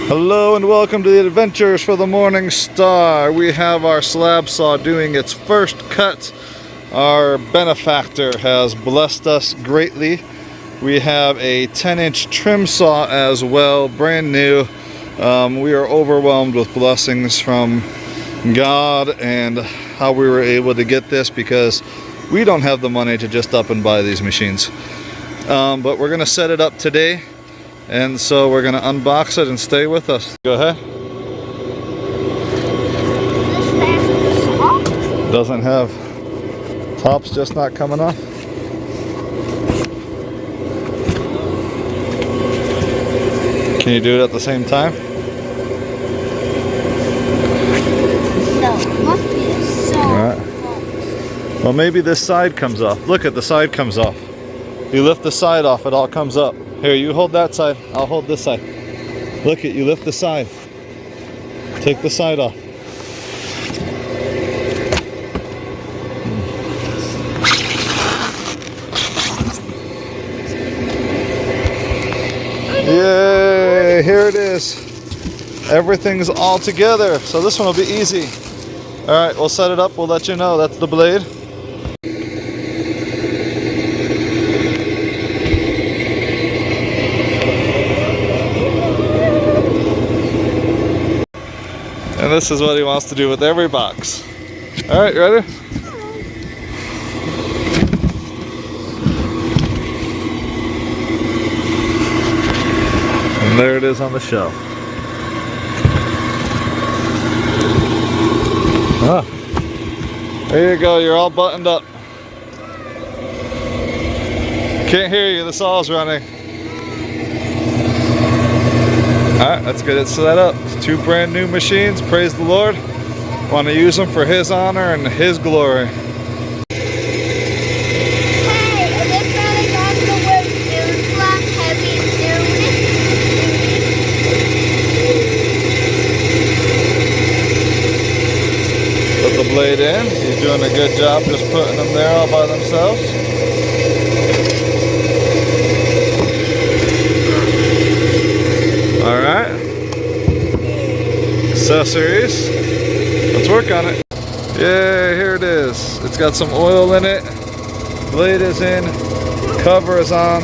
Hello and welcome to the Adventures for the Morning Star. We have our slab saw doing its first cut. Our benefactor has blessed us greatly. We have a 10-inch trim saw as well, brand new. We are overwhelmed with blessings from God and how we were able to get this, because we don't have the money to just up and buy these machines. But we're going to set it up today. And so we're going to unbox it and stay with us. Go ahead. Doesn't have top's just not coming off. Can you do it at the same time? No, it must be this side. Alright. Well, maybe this side comes off. Look at the side comes off. You lift the side off, it all comes up. Here, you hold that side, I'll hold this side. Look at, you lift the side. Take the side off. Yay, here it is. Everything's all together, so this one will be easy. Alright, we'll set it up, we'll let you know. That's the blade. And this is what he wants to do with every box. All right, ready? And there it is on the shelf. There you go, you're all buttoned up. Can't hear you, the saw's running. Alright, let's get it set up. It's two brand new machines, praise the Lord. Want to use them for His honor and His glory. Hey, are they running on the way down slab heavy Put the blade in. He's doing a good job just putting them there all by themselves. Alright. Accessories. Let's work on it. Yay, here it is. It's got some oil in it. Blade is in. Cover is on.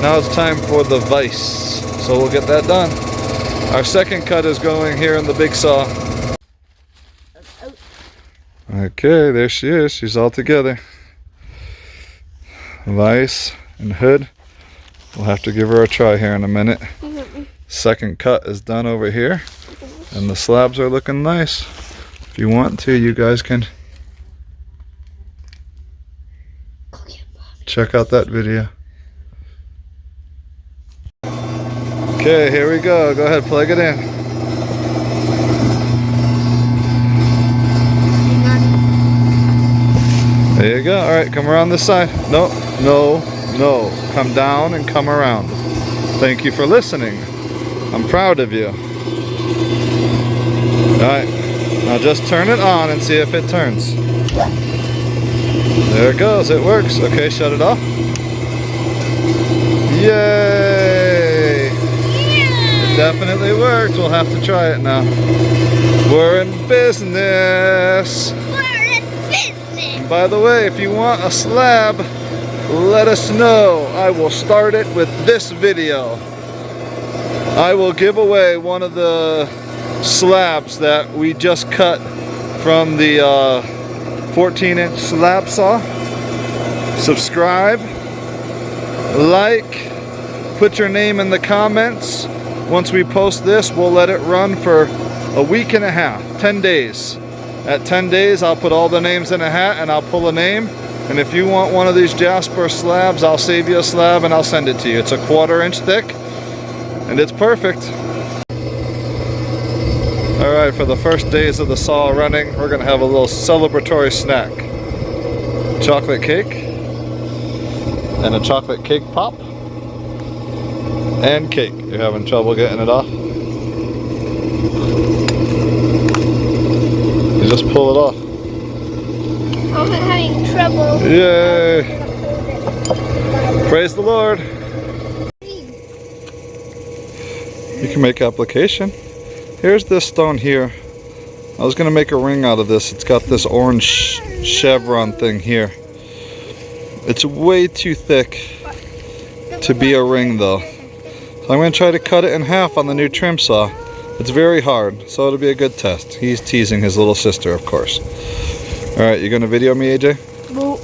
Now it's time for the vise. So we'll get that done. Our second cut is going here in the big saw. Okay, there she is. She's all together. Vise and hood. We'll have to give her a try here in a minute. Second cut is done over here, and the slabs are looking nice. If you want to, you guys can check out that video. Okay, here we go. Go ahead, plug it in. There you go. All right, come around this side. No, no, no. Come down and come around. Thank you for listening. I'm proud of you. Alright, now just turn it on and see if it turns. There it goes, it works. Okay, shut it off. Yay! It definitely worked. We'll have to try it now. We're in business. We're in business. And by the way, if you want a slab, let us know. I will start it with this video. I will give away one of the slabs that we just cut from the 14-inch slab saw. Subscribe, like, put your name in the comments. Once we post this, we'll let it run for a week and a half, 10 days. At 10 days, I'll put all the names in a hat and I'll pull a name. And if you want one of these Jasper slabs, I'll save you a slab and I'll send it to you. It's a 1/4 inch thick. And it's perfect. Alright, for the first days of the saw running, we're going to have a little celebratory snack. Chocolate cake. And a chocolate cake pop. And cake. You're having trouble getting it off? You just pull it off. I'm having trouble. Yay! Praise the Lord. You can make application. Here's this stone here. I was gonna make a ring out of this. It's got this orange chevron thing here. It's way too thick to be a ring though. So I'm gonna try to cut it in half on the new trim saw. It's very hard, so it'll be a good test. He's teasing his little sister, of course. Alright, you gonna video me, AJ? Boop.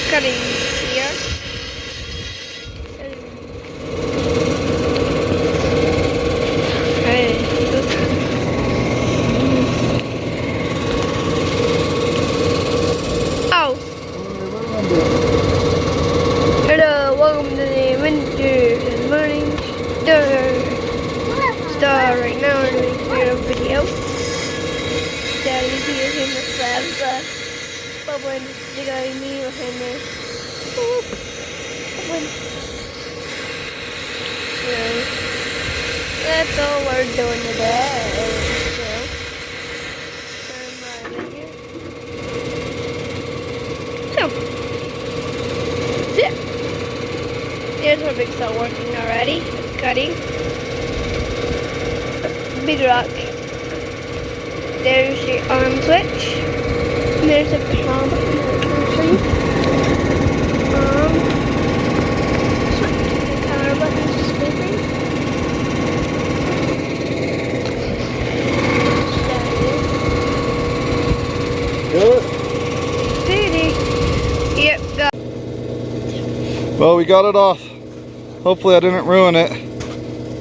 Cutting here. Okay. Oh. Hello, welcome to the Adventures Morning Star. Right now we're doing a video. Daddy here in the slab. Bubbling, digging me behind there. That's all we're doing today. So, there's our big saw working already. It's cutting. Big rock. There's your arm switch. There's a power button that can show you. The power button is sleeping. Good. Yep, got it. Well, we got it off. Hopefully I didn't ruin it.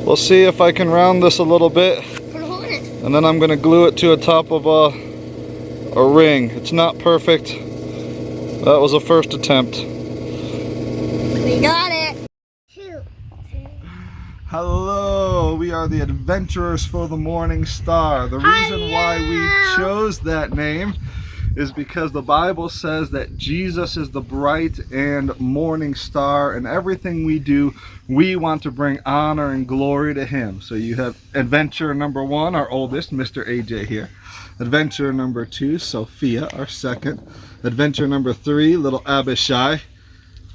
We'll see if I can round this a little bit. And then I'm gonna glue it to the top of a ring. It's not perfect. That was a first attempt. We got it. Hello, we are the Adventurers for the Morning Star. The reason why we chose that name is because the Bible says that Jesus is the bright and morning star, and everything we do, we want to bring honor and glory to Him. So you have adventure number 1, our oldest, Mr. AJ here. Adventure number 2, Sophia, our second. Adventure number 3, little Abishai.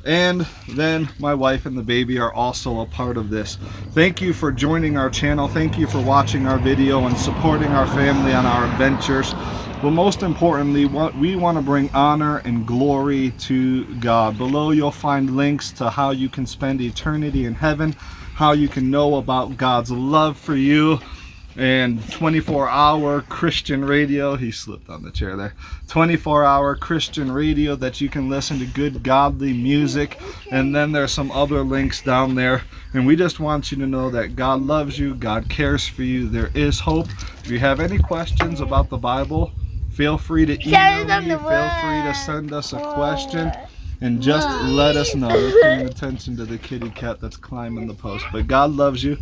And then my wife and the baby are also a part of this. Thank you for joining our channel. Thank you for watching our video and supporting our family on our adventures. But most importantly, we want to bring honor and glory to God. Below you'll find links to how you can spend eternity in heaven, how you can know about God's love for you, and 24-hour Christian radio. He slipped on the chair there. 24-hour Christian radio that you can listen to good godly music. And then there's some other links down there, and we just want you to know that God loves you, God cares for you, there is hope. If you have any questions about the Bible, feel free to email me, feel free to send us a question, and just let us know. We're paying attention to the kitty cat that's climbing the post. But God loves you.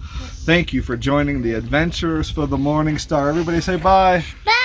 Thank you for joining the Adventurers for the Morning Star. Everybody say bye. Bye.